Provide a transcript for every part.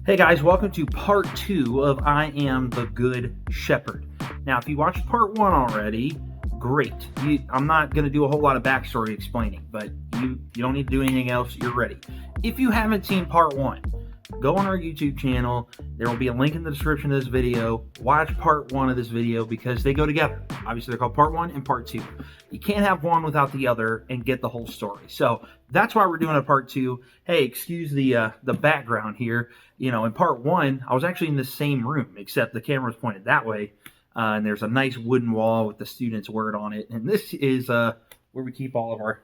Hey guys, welcome to part 2 of I Am the Good Shepherd. Now, if you watched part 1 already, great. I'm not going to do a whole lot of backstory explaining, but you don't need to do anything else. You're ready. If you haven't seen part 1, go on our YouTube channel. There will be a link in the description of this video. Watch part 1 of this video because they go together. Obviously, they're called part 1 and part 2. You can't have one without the other and get the whole story. So that's why we're doing a part 2. Hey, excuse the background here. You know, in part 1, I was actually in the same room, except the camera's pointed that way. And there's a nice wooden wall with the student's word on it. And this is where we keep all of our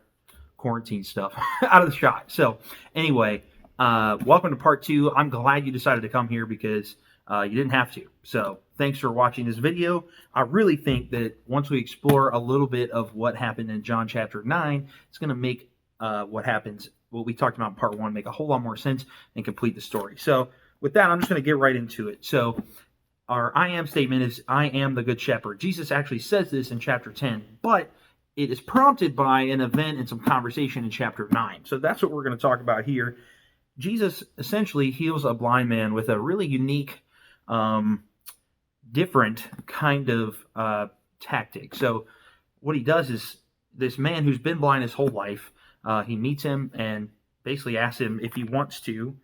quarantine stuff out of the shot. So anyway, welcome to part 2. I'm glad you decided to come here because you didn't have to. So thanks for watching this video. I really think that once we explore a little bit of what happened in John chapter 9, it's going to make what we talked about in part 1 make a whole lot more sense and complete the story. So with that, I'm just going to get right into it. So our I am statement is, I am the good shepherd. Jesus actually says this in chapter 10, but it is prompted by an event and some conversation in chapter 9. So that's what we're going to talk about here. Jesus essentially heals a blind man with a really unique, different kind of tactic. So what he does is, this man who's been blind his whole life, he meets him and basically asks him if he wants to,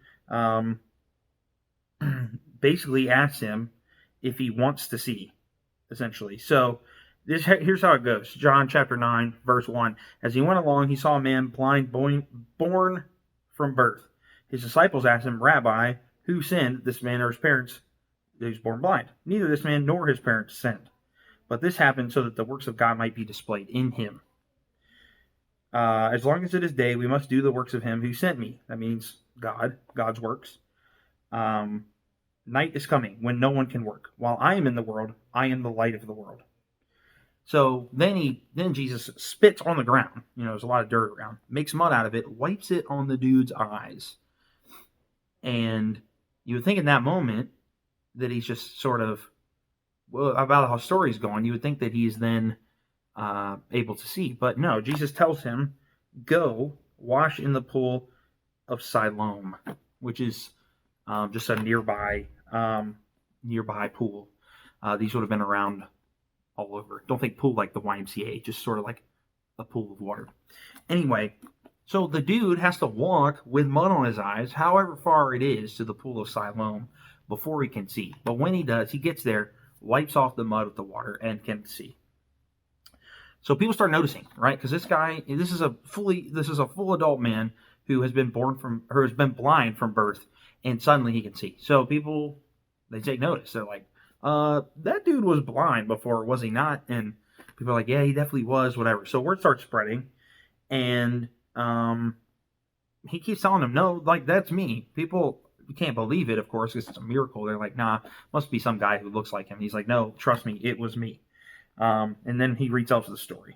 see, essentially. So here's how it goes. John chapter 9, verse 1. As he went along, he saw a man blind, born from birth. His disciples asked him, Rabbi, who sinned, this man or his parents, that he was born blind? Neither this man nor his parents sinned, but this happened so that the works of God might be displayed in him. As long as it is day, we must do the works of him who sent me. That means God's works. Night is coming when no one can work. While I am in the world, I am the light of the world. So then Jesus spits on the ground. You know, there's a lot of dirt around. Makes mud out of it, wipes it on the dude's eyes. And you would think in that moment that he's just sort of, well, about how the story's going, you would think that he's then able to see. But no, Jesus tells him, go wash in the pool of Siloam, which is just a nearby pool. These would have been around all over. Don't think pool like the YMCA, just sort of like a pool of water. Anyway, so the dude has to walk with mud on his eyes, however far it is to the pool of Siloam, before he can see. But when he does, he gets there, wipes off the mud with the water, and can see. So people start noticing, right? Because this is a full adult man who has been blind from birth, and suddenly he can see. So people, they take notice. They're like, that dude was blind before, was he not? And people are like, yeah, he definitely was, whatever. So word starts spreading, and he keeps telling them, no, like, that's me. People can't believe it, of course, because it's a miracle. They're like, nah, must be some guy who looks like him. He's like, no, trust me, it was me. And then he retells the story.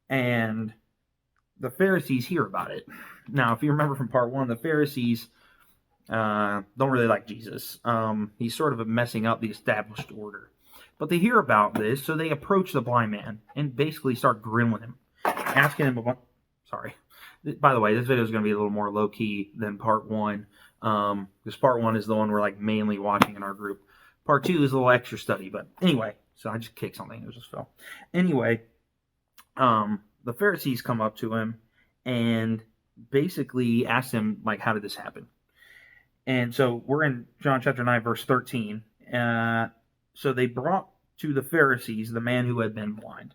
And the Pharisees hear about it. Now, if you remember from part 1, the Pharisees don't really like Jesus. He's sort of messing up the established order. But they hear about this, so they approach the blind man and basically start grilling him, asking him about... Sorry. By the way, this video is going to be a little more low-key than part 1, because part 1 is the one we're like mainly watching in our group. Part 2 is a little extra study, but anyway... So I just kicked something. It just fell. Anyway, the Pharisees come up to him and basically ask him, like, how did this happen? And so we're in John chapter 9, verse 13. So they brought to the Pharisees the man who had been blind.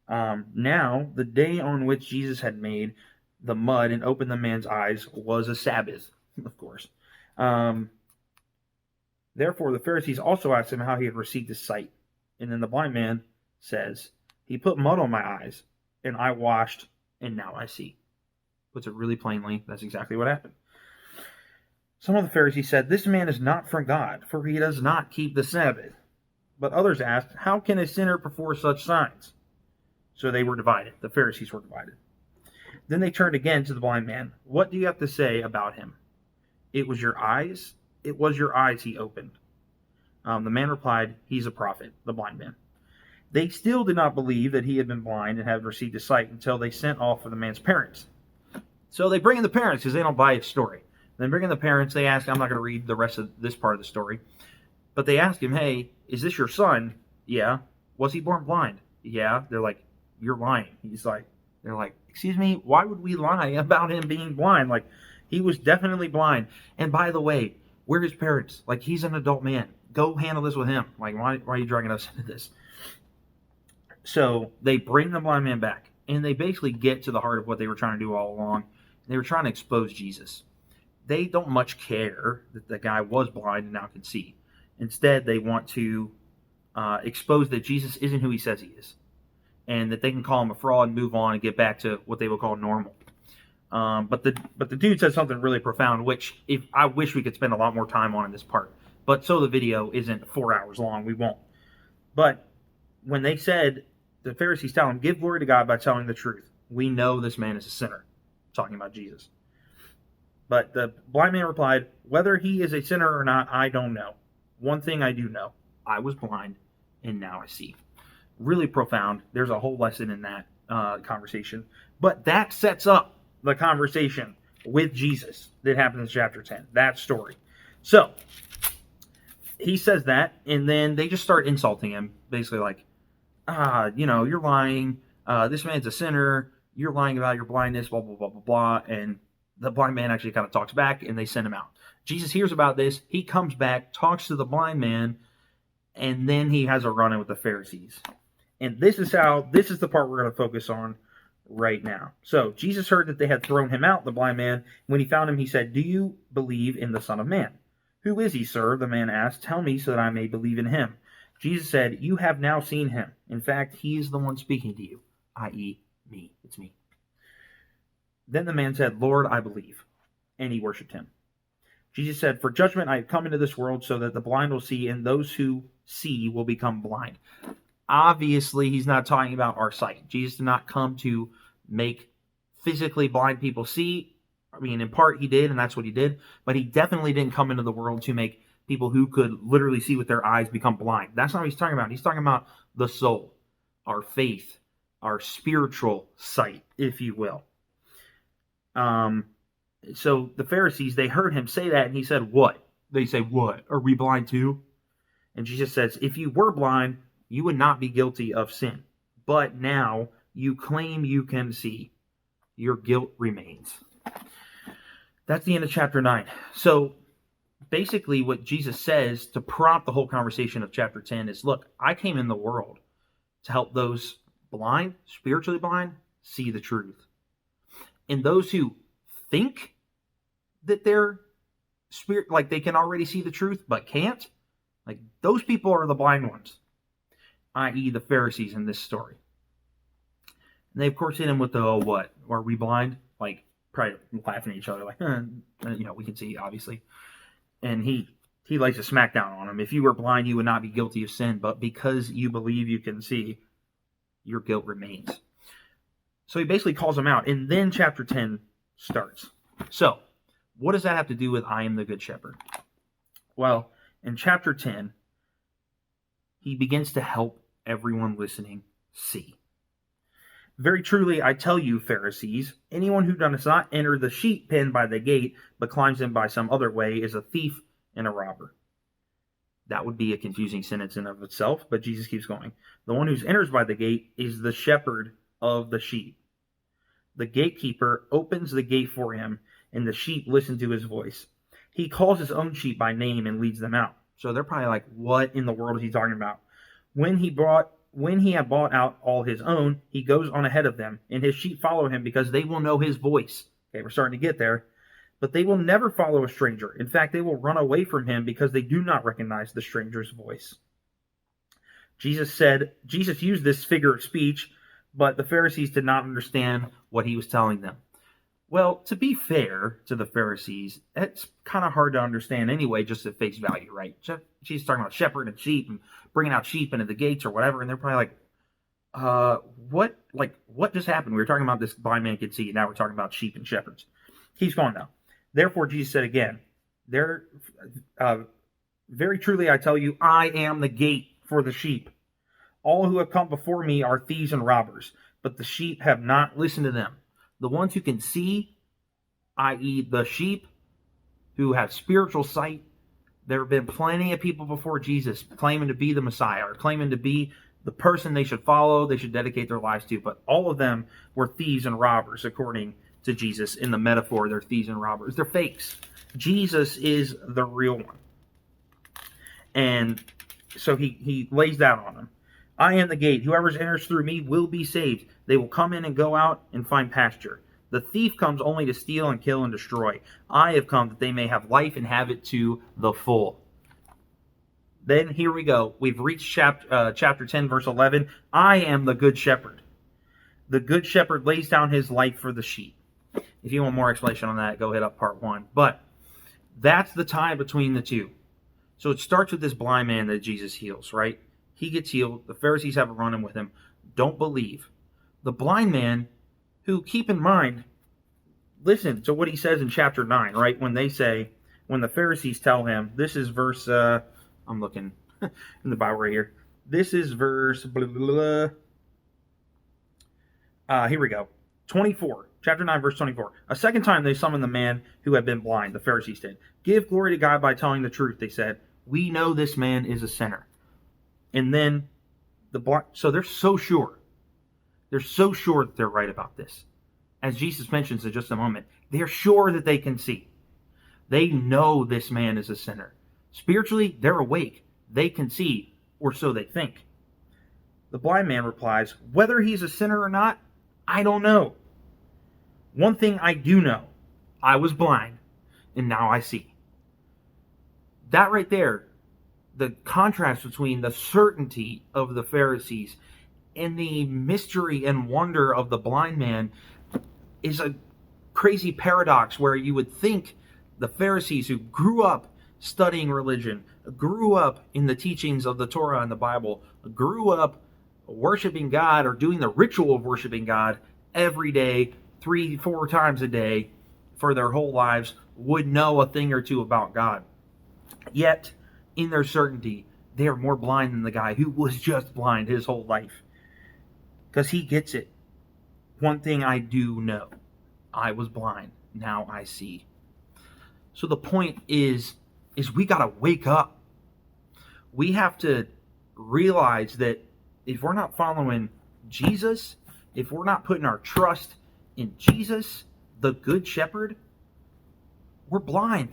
Now, the day on which Jesus had made the mud and opened the man's eyes was a Sabbath, of course. Therefore, the Pharisees also asked him how he had received his sight. And then the blind man says, he put mud on my eyes, and I washed, and now I see. Puts it really plainly, that's exactly what happened. Some of the Pharisees said, this man is not from God, for he does not keep the Sabbath. But others asked, how can a sinner perform such signs? So they were divided. The Pharisees were divided. Then they turned again to the blind man. What do you have to say about him? It was your eyes? It was your eyes he opened. The man replied, he's a prophet, the blind man. They still did not believe that he had been blind and had received his sight until they sent off for the man's parents. So they bring in the parents because they don't buy his story. Then bring in the parents. They ask, I'm not going to read the rest of this part of the story, but they ask him, hey, is this your son? Yeah. Was he born blind? Yeah. They're like, you're lying. They're like, excuse me, why would we lie about him being blind? Like, he was definitely blind. And by the way, where are his parents? Like, he's an adult man. Go handle this with him. Like, why are you dragging us into this? So they bring the blind man back, and they basically get to the heart of what they were trying to do all along. They were trying to expose Jesus. They don't much care that the guy was blind and now can see. Instead, they want to expose that Jesus isn't who he says he is, and that they can call him a fraud and move on and get back to what they would call normal. But the dude said something really profound, which I wish we could spend a lot more time on in this part. But so the video isn't 4 hours long, we won't. But when they said, the Pharisees tell him, give glory to God by telling the truth. We know this man is a sinner. Talking about Jesus. But the blind man replied, whether he is a sinner or not, I don't know. One thing I do know. I was blind, and now I see. Really profound. There's a whole lesson in that conversation. But that sets up the conversation with Jesus that happens in chapter 10. That story. So, he says that, and then they just start insulting him. Basically like, you're lying. This man's a sinner. You're lying about your blindness, blah, blah, blah, blah, blah. And the blind man actually kind of talks back, and they send him out. Jesus hears about this. He comes back, talks to the blind man, and then he has a run-in with the Pharisees. And this is the part we're going to focus on right now. So, Jesus heard that they had thrown him out, the blind man. When he found him, he said, do you believe in the Son of Man? Who is he, sir? The man asked. Tell me so that I may believe in him. Jesus said, you have now seen him. In fact, he is the one speaking to you, i.e., me. It's me. Then the man said, Lord, I believe. And he worshipped him. Jesus said, for judgment I have come into this world so that the blind will see, and those who see will become blind. Obviously, he's not talking about our sight. Jesus did not come to make physically blind people see. I mean, in part he did, and that's what he did. But he definitely didn't come into the world to make people who could literally see with their eyes become blind. That's not what he's talking about. He's talking about the soul, our faith, our spiritual sight, if you will. So the Pharisees, they heard him say that, and he said, what? They say, what? Are we blind too? And Jesus says, if you were blind, you would not be guilty of sin. But now you claim you can see. Your guilt remains. That's the end of chapter 9. So basically what Jesus says to prompt the whole conversation of chapter 10 is, look, I came in the world to help those blind, spiritually blind, see the truth. And those who think that they're spirit, like they can already see the truth but can't, like those people are the blind ones, i.e. the Pharisees in this story. And they of course hit him with the, oh, what? Are we blind? Like probably laughing at each other like, we can see obviously. And he lays a smackdown on him. If you were blind, you would not be guilty of sin, but because you believe you can see, your guilt remains. So he basically calls him out, and then chapter 10 starts. So, what does that have to do with I am the Good Shepherd? Well, in chapter 10, he begins to help everyone listening see. Very truly, I tell you, Pharisees, anyone who does not enter the sheep pen by the gate, but climbs in by some other way, is a thief and a robber. That would be a confusing sentence in of itself, but Jesus keeps going. The one who enters by the gate is the shepherd of the sheep. The gatekeeper opens the gate for him, and the sheep listen to his voice. He calls his own sheep by name and leads them out. So they're probably like, what in the world is he talking about? When he had bought out all his own, he goes on ahead of them, and his sheep follow him because they will know his voice. Okay, we're starting to get there. But they will never follow a stranger. In fact, they will run away from him because they do not recognize the stranger's voice. Jesus used this figure of speech, but the Pharisees did not understand what he was telling them. Well, to be fair to the Pharisees, it's kind of hard to understand anyway, just at face value, right? Jesus talking about shepherd and sheep and bringing out sheep into the gates or whatever, and they're probably like, what just happened? We were talking about this blind man could see, and now we're talking about sheep and shepherds. Keeps going now. Therefore, Jesus said again, very truly I tell you, I am the gate for the sheep. All who have come before me are thieves and robbers, but the sheep have not listened to them. The ones who can see, i.e. the sheep, who have spiritual sight. There have been plenty of people before Jesus claiming to be the Messiah or claiming to be the person they should follow, they should dedicate their lives to. But all of them were thieves and robbers, according to Jesus. In the metaphor, they're thieves and robbers. They're fakes. Jesus is the real one. And so he lays that on them. I am the gate. Whoever enters through me will be saved. They will come in and go out and find pasture. The thief comes only to steal and kill and destroy. I have come that they may have life and have it to the full. Then here we go. We've reached chapter 10, verse 11. I am the good shepherd. The good shepherd lays down his life for the sheep. If you want more explanation on that, go hit up part 1. But that's the tie between the two. So it starts with this blind man that Jesus heals, right? He gets healed. The Pharisees have a run-in with him. Don't believe. The blind man, who, keep in mind, listen to what he says in chapter 9, right? When the Pharisees tell him, this is verse, I'm looking in the Bible right here. This is verse, blah, blah, blah. Here we go. 24, chapter 9, verse 24. A second time they summoned the man who had been blind, the Pharisees did. Give glory to God by telling the truth, they said. We know this man is a sinner. And then so they're so sure. They're so sure that they're right about this. As Jesus mentions in just a moment, they're sure that they can see. They know this man is a sinner. Spiritually, they're awake. They can see, or so they think. The blind man replies, whether he's a sinner or not, I don't know. One thing I do know, I was blind, and now I see. That right there, the contrast between the certainty of the Pharisees and the mystery and wonder of the blind man is a crazy paradox where you would think the Pharisees, who grew up studying religion, grew up in the teachings of the Torah and the Bible, grew up worshiping God or doing the ritual of worshiping God every day, 3-4 times a day for their whole lives, would know a thing or two about God. Yet, in their certainty, they are more blind than the guy who was just blind his whole life. Because he gets it. One thing I do know, I was blind, now I see. So the point is we got to wake up. We have to realize that if we're not following Jesus, if we're not putting our trust in Jesus, the Good Shepherd, we're blind.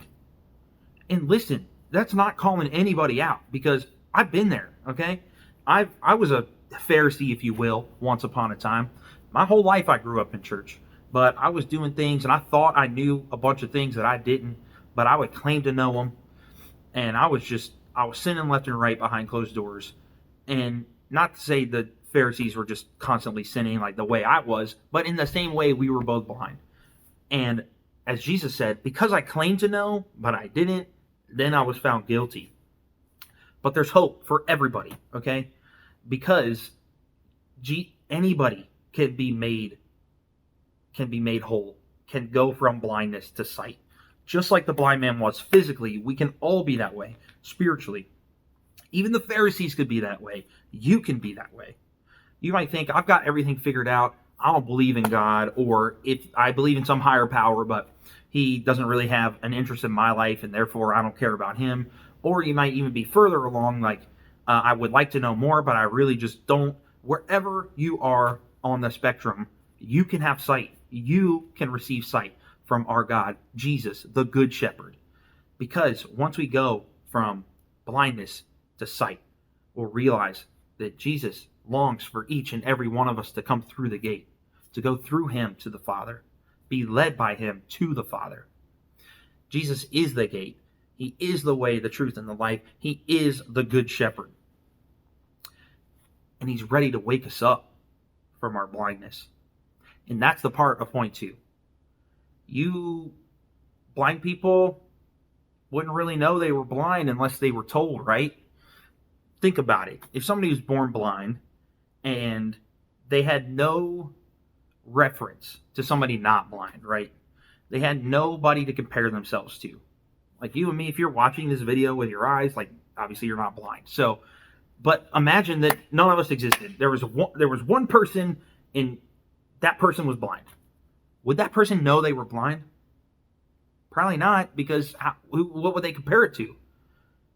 And listen, that's not calling anybody out, because I've been there, okay? I was a Pharisee, if you will, once upon a time. My whole life I grew up in church, but I was doing things and I thought I knew a bunch of things that I didn't, but I would claim to know them. And I was sinning left and right behind closed doors. And not to say the Pharisees were just constantly sinning like the way I was, but in the same way we were both blind. And as Jesus said, because I claimed to know, but I didn't, then I was found guilty. But there's hope for everybody, okay? Because anybody can be made whole, can go from blindness to sight. Just like the blind man was physically, we can all be that way spiritually. Even the Pharisees could be that way. You can be that way. You might think, I've got everything figured out. I don't believe in God, or if I believe in some higher power, but he doesn't really have an interest in my life, and therefore I don't care about him. Or you might even be further along, like, I would like to know more, but I really just don't. Wherever you are on the spectrum, you can have sight. You can receive sight from our God, Jesus, the Good Shepherd. Because once we go from blindness to sight, we'll realize that Jesus longs for each and every one of us to come through the gate, to go through him to the Father, be led by him to the Father. Jesus is the gate. He is the way, the truth, and the life. He is the Good Shepherd. And he's ready to wake us up from our blindness. And that's the part of point 2. You blind people wouldn't really know they were blind unless they were told, right? Think about it. If somebody was born blind and they had no reference to somebody not blind, right? They had nobody to compare themselves to. Like you and me, if you're watching this video with your eyes, like obviously you're not blind. So, but imagine that none of us existed. There was one person and that person was blind. Would that person know they were blind? Probably not, because what would they compare it to?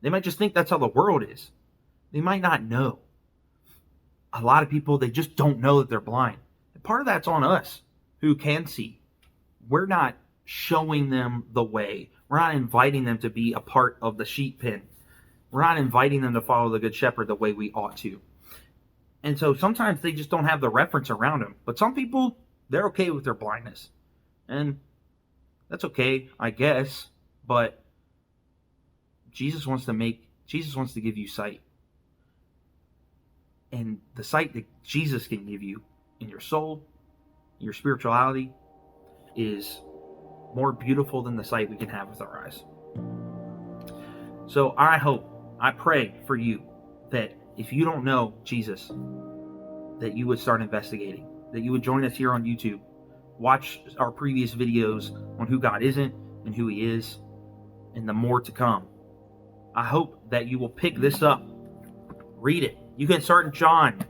They might just think that's how the world is. They might not know. A lot of people, they just don't know that they're blind. And part of that's on us who can see. We're not showing them the way. We're not inviting them to be a part of the sheep pen. We're not inviting them to follow the Good Shepherd the way we ought to. And so sometimes they just don't have the reference around them. But some people, they're okay with their blindness. And that's okay, I guess. But Jesus wants to give you sight. And the sight that Jesus can give you in your soul, your spirituality, is more beautiful than the sight we can have with our eyes. So I pray for you that if you don't know Jesus, that you would start investigating, that you would join us here on YouTube, watch our previous videos on who God isn't and who He is, and the more to come. I hope that you will pick this up, read it. You can start in John.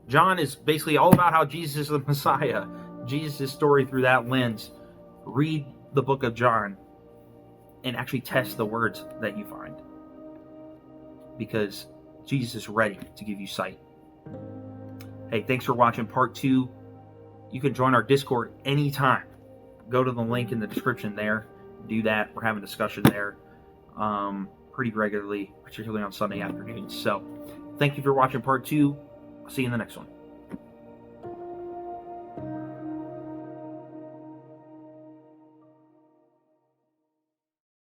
John is basically all about how Jesus is the Messiah, Jesus' story through that lens. Read the book of John and actually test the words that you find, because Jesus is ready to give you sight. Hey, thanks for watching part 2. You can join our Discord anytime. Go to the link in the description there. Do that. We're having discussion there pretty regularly, particularly on Sunday afternoons. So thank you for watching part 2. I'll see you in the next one.